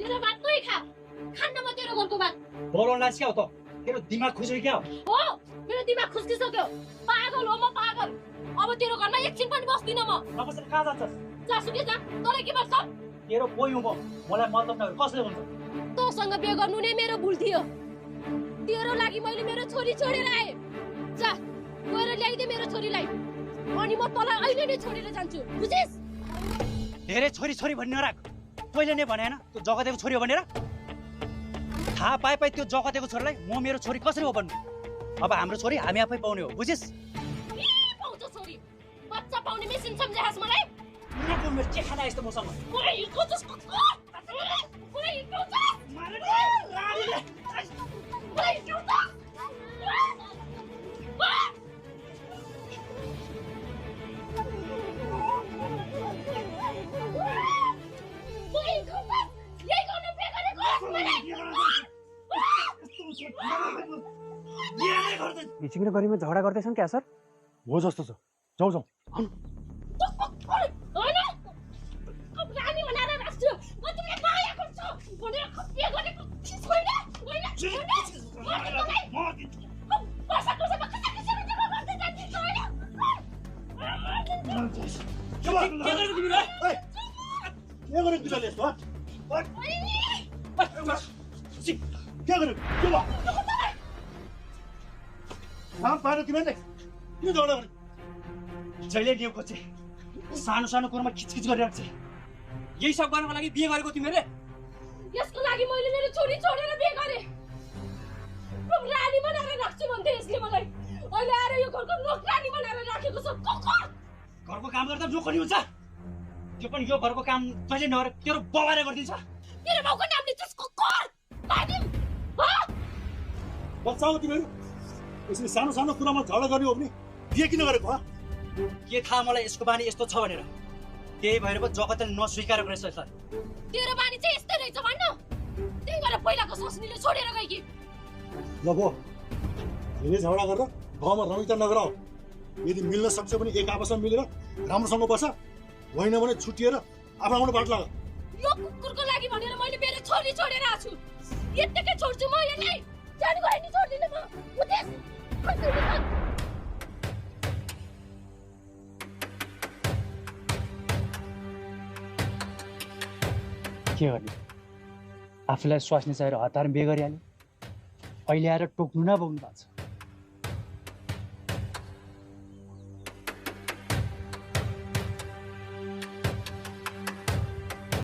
तेरो बात तै खा खान्न म तेरो घरको बात बोलाउन लास्क्याउ त तेरो दिमाग खुस्यो क्या हो मेरो दिमाग खुस्किसक्यो पागल हो म पागल अब तेरो घरमा एकछिन पनि बस्दिन म नबसेर कहाँ जान्छस् जासुके जा तँलाई के भन्छ तेरो बोइ हो म मलाई मतलब नगर कसले हुन्छ तँसँग बिहे गर्नु नै मेरो भुल थियो तेरो लागि मैले मेरो छोरी छोडेर आएँ जा गएर ल्याइदे मेरो छोरीलाई अनि म तँलाई अहिले नै छोडेर जान्छु बुझिस् धेरै छोरी छोरी भन्ने नराख तैँले नै भने हैन त्यो जगतेको छोरी हो भनेर थाहा पाए त्यो जगतेको छोरीलाई म मेरो छोरी कसरी हो भन्नु अब हाम्रो छोरी हामी आफै पाउने हो बुझिस् पाउँछ छोरी बच्चा पाउने मेसिन सम्झास् मलाई मेरो के खाना यस्तो मसँग पुरै हिर्काउँछस् पुरै हिर्काउँछस् पुरै हिर्काउँछस् हिचिङ र गरिमा झगडा गर्दैछन् क्या सर हो जस्तो छ जाउँ जाउँ रानी बनाएर राख्छु म तिमीलाई माया गर्छु भनेर खप्पिया गरेको छैन के गरेको तिमीले यस्तो के गरेको के भयो काम पाएर तिमीले किन झगडा गर्ने जहिले न्यु खोजे सानो सानो कुरोमा खिचखिच गरिरहेको छ यही सब गर्नको लागि बिहे गरेको तिमीले यसको लागि मैले मेरो छोरी छोडेर बिहे गरेँ रानी बनाएर राख्छु भन्थे यसले मलाई अहिले आएर यो घरको नोकरानी बनाएर राखेको छ घरको काम गर्दा नोकरी हुन्छ त्यो पनि यो घरको काम तैँले नगरे तेरो बाबाले गरिदिन्छ तेरो बाउको नाम लिन्छस् कुकुर पादिम बच्चा हो तिमीहरू यसरी सानो सानो कुरामा झगडा गर्ने हो भने बिहे किन गरेको हो के थाहा मलाई यसको बानी यस्तो छ भनेर त्यही भएर पो जगतले नस्वीकारेको रहेछ सर तेरो बानी चाहिँ यस्तै रहेछ भन्नु त्यही भएर पहिलाको सोच्नेले छोडेर गए कि ल भो धेरै झगडा गरेर गाउँमा रमिता नगराऊ यदि मिल्न सक्छ भने एक आपसमा मिलेर राम्रोसँग बस होइन भने छुटिएर आफ्नो आफ्नो बाटो लाग यो कुकुरको लागि भनेर मैले मेरो छोरी छोडेर आएको छु यत्तिकै छोड्छु म यसलाई जानु गए नि छोड्दिनँ म बुझिस् के गर्ने आफूलाई स्वास्नी चाहिएर हतार बिहे गरिहाल्यो अहिले आएर टोक्नु नबोक्नु भएको छ